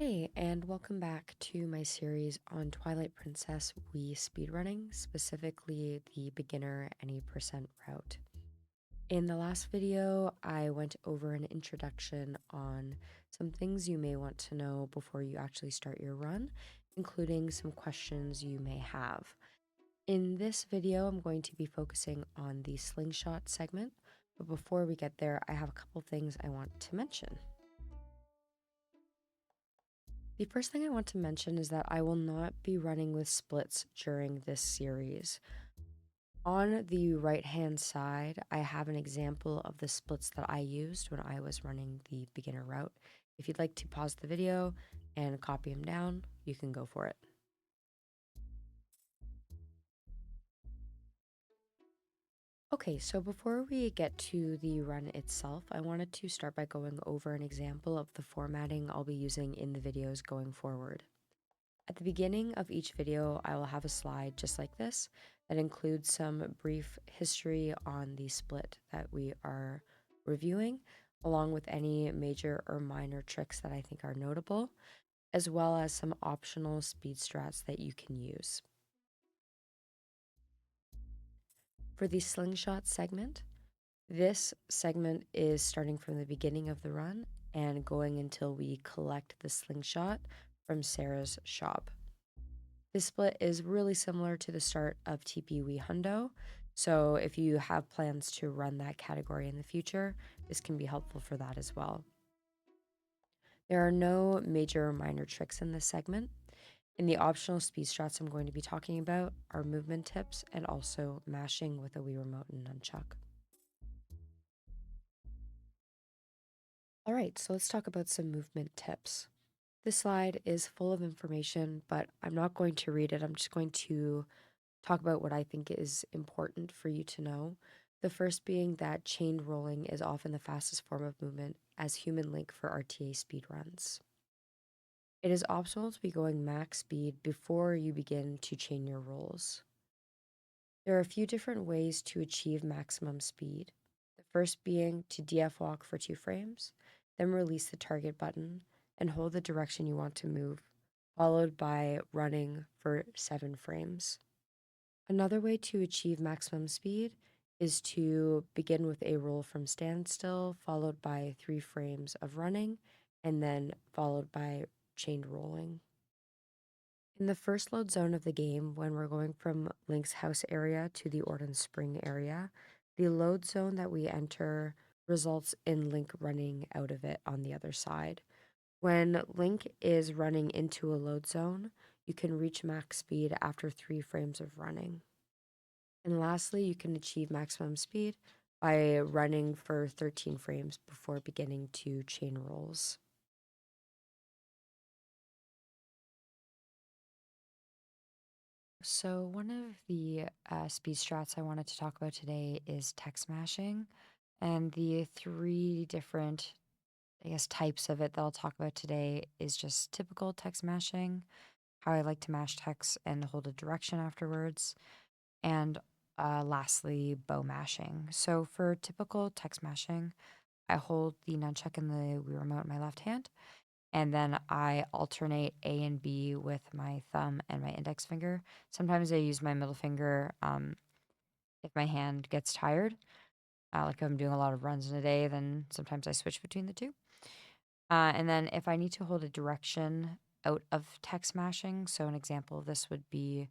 Hey, and welcome back to my series on Twilight Princess Wii speedrunning, specifically the beginner any percent route. In the last video, I went over an introduction on some things you may want to know before you actually start your run, including some questions you may have. In this video, I'm going to be focusing on the Slingshot segment, but before we get there, I have a couple things I want to mention. The first thing I want to mention is that I will not be running with splits during this series. On the right-hand side, I have an example of the splits that I used when I was running the beginner route. If you'd like to pause the video and copy them down, you can go for it. Okay, so before we get to the run itself, I wanted to start by going over an example of the formatting I'll be using in the videos going forward. At the beginning of each video, I will have a slide just like this that includes some brief history on the split that we are reviewing, along with any major or minor tricks that I think are notable, as well as some optional speed strats that you can use. For the slingshot segment, this segment is starting from the beginning of the run and going until we collect the slingshot from Sarah's shop. This split is really similar to the start of TP Wee Hundo, so if you have plans to run that category in the future, this can be helpful for that as well. There are no major or minor tricks in this segment, and the optional speed strats I'm going to be talking about are movement tips and also mashing with a Wii Remote and Nunchuck. Alright, so let's talk about some movement tips. This slide is full of information, but I'm not going to read it. I'm just going to talk about what I think is important for you to know. The first being that chain rolling is often the fastest form of movement as human link for RTA speedruns. It is optional to be going max speed before you begin to chain your rolls. There are a few different ways to achieve maximum speed. The first being to DF walk for 2 frames, then release the target button and hold the direction you want to move, followed by running for 7 frames. Another way to achieve maximum speed is to begin with a roll from standstill, followed by 3 frames of running, and then followed by chained rolling. In the first load zone of the game, when we're going from Link's house area to the Orden Spring area, the load zone that we enter results in Link running out of it on the other side. When Link is running into a load zone, you can reach max speed after 3 frames of running. And lastly, you can achieve maximum speed by running for 13 frames before beginning to chain rolls. So one of the speed strats I wanted to talk about today is text mashing, and the 3 different, types of it that I'll talk about today is just typical text mashing, how I like to mash text and hold a direction afterwards, and lastly, bow mashing. So for typical text mashing, I hold the nunchuck and the Wii remote in my left hand, and then I alternate A and B with my thumb and my index finger. Sometimes I use my middle finger if my hand gets tired. Like if I'm doing a lot of runs in a day, then sometimes I switch between the two. And then if I need to hold a direction out of text mashing, so an example of this would be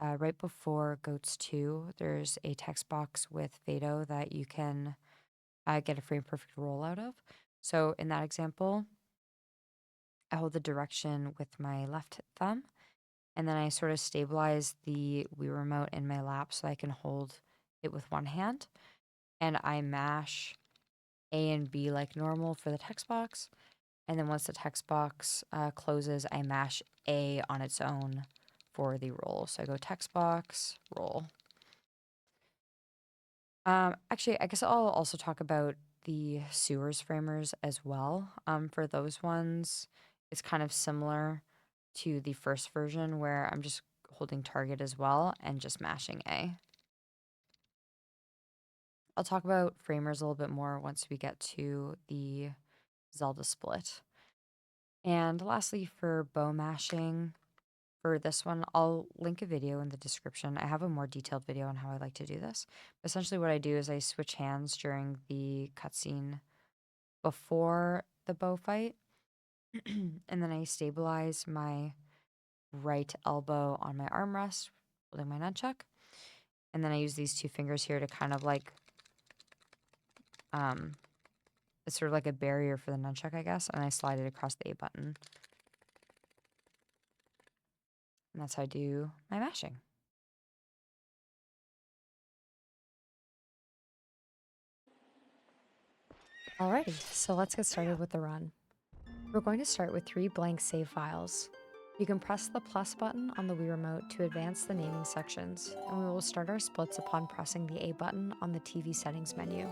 right before Goats 2, there's a text box with Vado that you can get a frame perfect roll out of. So in that example, I hold the direction with my left thumb, and then I sort of stabilize the Wii remote in my lap so I can hold it with one hand. And I mash A and B like normal for the text box. And then once the text box closes, I mash A on its own for the roll. So I go text box, roll. Actually, I guess I'll also talk about the sewers framers as well. For those ones, it's kind of similar to the first version where I'm just holding target as well and just mashing A. I'll talk about framers a little bit more once we get to the Zelda split. And lastly, for bow mashing, for this one, I'll link a video in the description. I have a more detailed video on how I like to do this. Essentially, what I do is I switch hands during the cutscene before the bow fight, and then I stabilize my right elbow on my armrest, holding my nunchuck, and then I use these two fingers here to kind of like, um, it's sort of like a barrier for the nunchuck, I guess, and I slide it across the A button, and that's how I do my mashing. Alrighty, so let's get started with the run. We're going to start with 3 blank save files. You can press the plus button on the Wii Remote to advance the naming sections, and we will start our splits upon pressing the A button on the TV settings menu.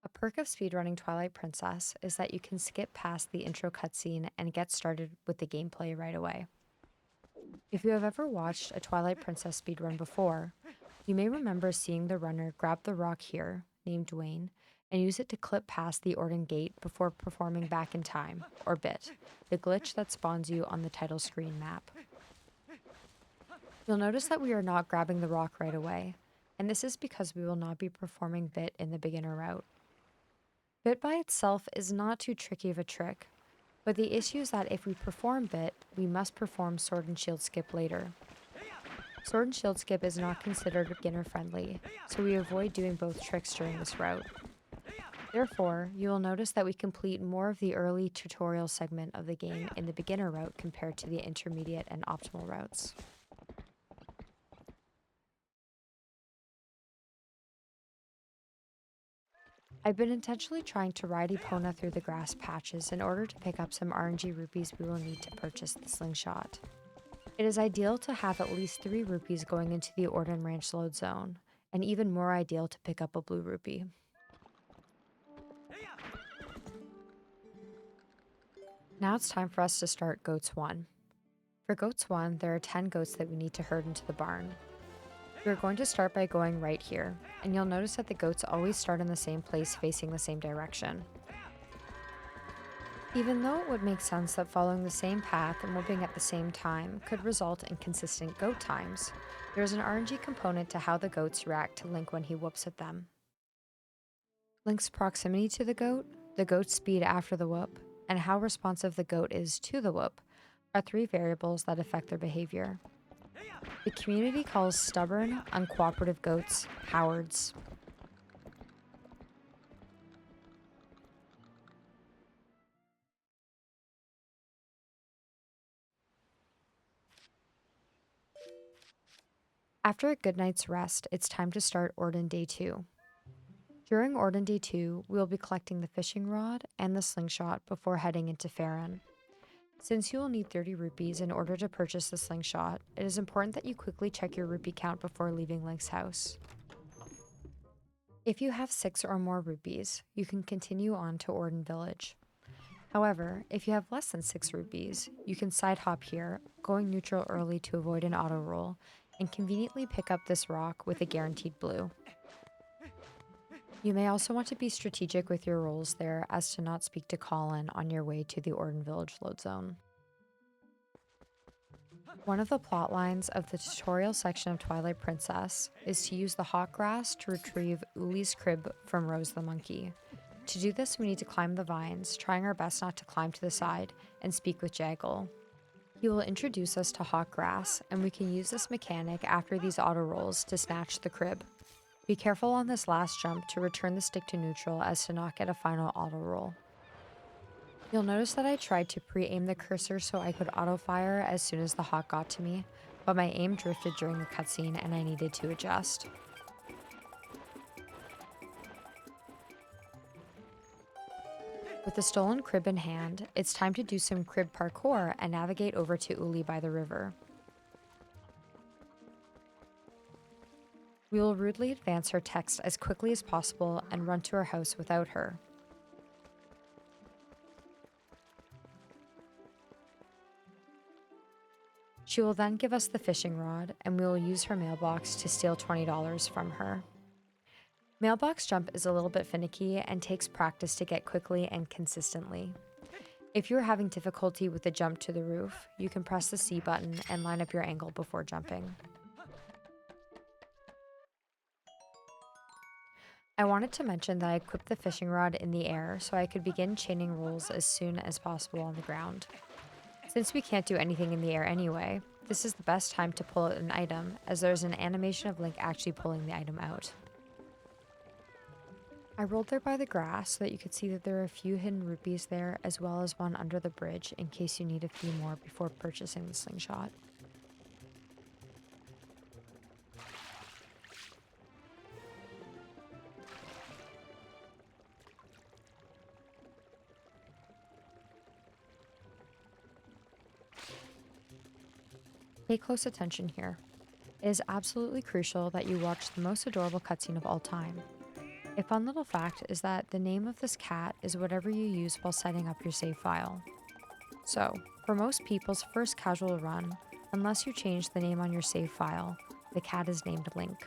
A perk of speedrunning Twilight Princess is that you can skip past the intro cutscene and get started with the gameplay right away. If you have ever watched a Twilight Princess speedrun before, you may remember seeing the runner grab the rock here, named Dwayne, and use it to clip past the Orden Gate before performing back in time, or bit, the glitch that spawns you on the title screen map. You'll notice that we are not grabbing the rock right away, and this is because we will not be performing bit in the beginner route. Bit by itself is not too tricky of a trick, but the issue is that if we perform bit, we must perform sword and shield skip later. Sword and shield skip is not considered beginner friendly, so we avoid doing both tricks during this route. Therefore, you will notice that we complete more of the early tutorial segment of the game in the beginner route compared to the intermediate and optimal routes. I've been intentionally trying to ride Epona through the grass patches in order to pick up some RNG rupees we will need to purchase the slingshot. It is ideal to have at least 3 rupees going into the Orden Ranch load zone, and even more ideal to pick up a blue rupee. Now it's time for us to start Goats 1. For Goats 1, there are 10 goats that we need to herd into the barn. We're going to start by going right here, and you'll notice that the goats always start in the same place facing the same direction. Even though it would make sense that following the same path and whooping at the same time could result in consistent goat times, there is an RNG component to how the goats react to Link when he whoops at them. Link's proximity to the goat's speed after the whoop, and how responsive the goat is to the whoop are 3 variables that affect their behavior. The community calls stubborn, uncooperative goats Howards. After a good night's rest, it's time to start Orden Day 2. During Orden Day 2, we will be collecting the fishing rod and the slingshot before heading into Farron. Since you will need 30 rupees in order to purchase the slingshot, it is important that you quickly check your rupee count before leaving Link's house. If you have 6 or more rupees, you can continue on to Orden Village. However, if you have less than 6 rupees, you can side hop here, going neutral early to avoid an auto roll, and conveniently pick up this rock with a guaranteed blue. You may also want to be strategic with your rolls there as to not speak to Colin on your way to the Orden Village load zone. One of the plot lines of the tutorial section of Twilight Princess is to use the hot grass to retrieve Uli's crib from Rose the monkey. To do this, we need to climb the vines, trying our best not to climb to the side, and speak with Jaggle. He will introduce us to hot grass, and we can use this mechanic after these auto rolls to snatch the crib. Be careful on this last jump to return the stick to neutral as to not get a final auto roll. You'll notice that I tried to pre-aim the cursor so I could auto-fire as soon as the hawk got to me, but my aim drifted during the cutscene and I needed to adjust. With the stolen crib in hand, it's time to do some crib parkour and navigate over to Uli by the river. We will rudely advance her text as quickly as possible and run to her house without her. She will then give us the fishing rod, and we will use her mailbox to steal $20 from her. Mailbox jump is a little bit finicky and takes practice to get quickly and consistently. If you're having difficulty with the jump to the roof, you can press the C button and line up your angle before jumping. I wanted to mention that I equipped the fishing rod in the air so I could begin chaining rolls as soon as possible on the ground. Since we can't do anything in the air anyway, this is the best time to pull out an item, as there's an animation of Link actually pulling the item out. I rolled there by the grass so that you could see that there are a few hidden rupees there, as well as one under the bridge in case you need a few more before purchasing the slingshot. Pay close attention here. It is absolutely crucial that you watch the most adorable cutscene of all time. A fun little fact is that the name of this cat is whatever you use while setting up your save file. So, for most people's first casual run, unless you change the name on your save file, the cat is named Link.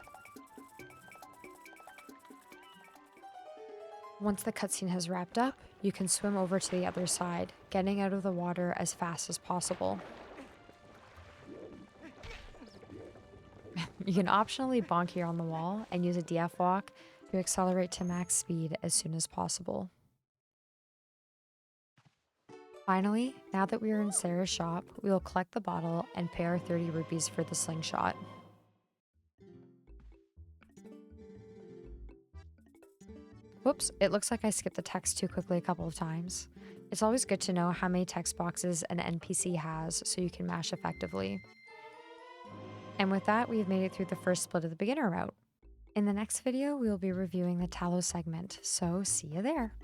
Once the cutscene has wrapped up, you can swim over to the other side, getting out of the water as fast as possible. You can optionally bonk here on the wall and use a DF walk to accelerate to max speed as soon as possible. Finally, now that we are in Sarah's shop, we will collect the bottle and pay our 30 rupees for the slingshot. Whoops, it looks like I skipped the text too quickly a couple of times. It's always good to know how many text boxes an NPC has so you can mash effectively. And with that, we've made it through the first split of the beginner route. In the next video, we will be reviewing the Talos segment, so see you there!